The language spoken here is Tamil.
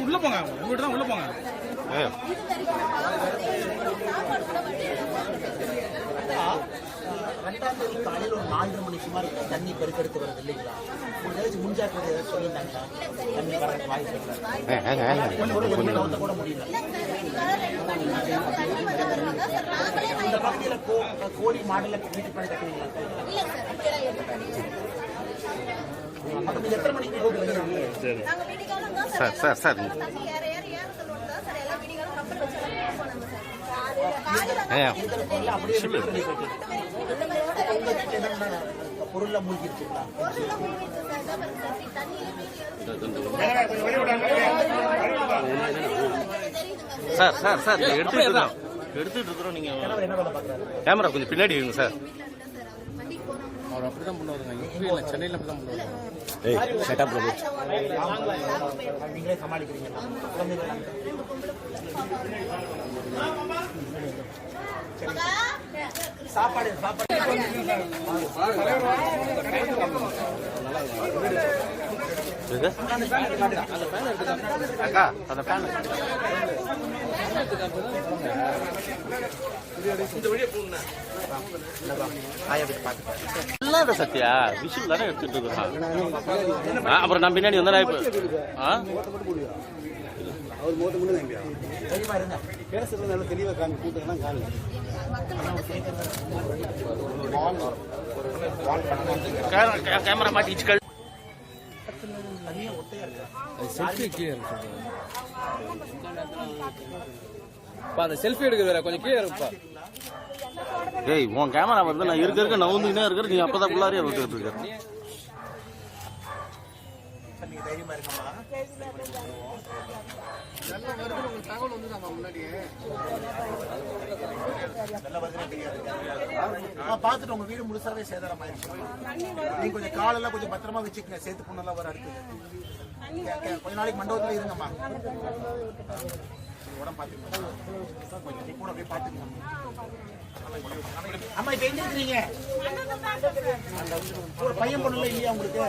உள்ள போங்க, உங்ககிட்ட தான் உள்ள போங்க. ரெண்டாம் தேதி காலையில் ஒரு 4:30 மணி சுமார் தண்ணி பெருக்கெடுத்து வருது இல்லைங்களா? உங்களுக்கு முன்ஜாக்கிரதை ஏதாவது சொல்லியிருந்தாங்களா? தண்ணி வர வாய்ப்பு கூட முடியல. இந்த பகுதியில் கோழி மாடல வீட்டு பண்ணி கட்டுவீங்களா? எத்தனை மணிக்கு போட்டு வருவீங்க? சார் சார் பொருள்ல மூழ்கிருச்சுங்களா? சார் சார் சார் எடுத்துட்டு இருக்கிறோம். நீங்க கேமரா கொஞ்சம் பின்னாடி வைங்க சார். அவர் அப்படிதான் பண்ணுவாருங்க. சென்னையில் அப்படிதான் பண்ணுவாங்க. நீங்களே சமாளிக்கிறீங்க. சாப்பாடு அக்கா அந்த ஃபேன் சத்யா விஷயம் தானே எடுத்துட்டு இருக்கிறான். அப்புறம் நான் பின்னாடி வந்தா அவர் மோட்ட மட்டும் பேசுறது நல்லா தெளிவா காமி கூட்டெல்லாம் காமி கேமரா மாட்டிச்சு. அந்த செல்ஃபி எடுக்கிற கொஞ்சம் கீழே இருப்பா. ஏய் உன் கேமரா வருது, நான் இருக்க நவுந்துனே இருக்கிற, நீ அப்பதான் உள்ளாரியா விட்டுட்டு இருக்க. பாத்துட்டு உங்க வீடு முழுசாவே சேதாரம் ஆயிடுச்சு. நீங்க கொஞ்சம் காலெல்லாம் கொஞ்சம் பத்திரமா வச்சுக்கங்க. சேர்த்து பொண்ணெல்லாம் வர அடுத்து கொஞ்ச நாளைக்கு மண்டபத்துல இருங்கம்மா. உடம்பு பாத்துக்கோங்க, கொஞ்சம் கூட போய் பாத்துக்கோங்க. அம்மா இப்ப எங்க இருக்கிறீங்க? ஒரு பையன் பொண்ணுல இல்லையா உங்களுக்கு?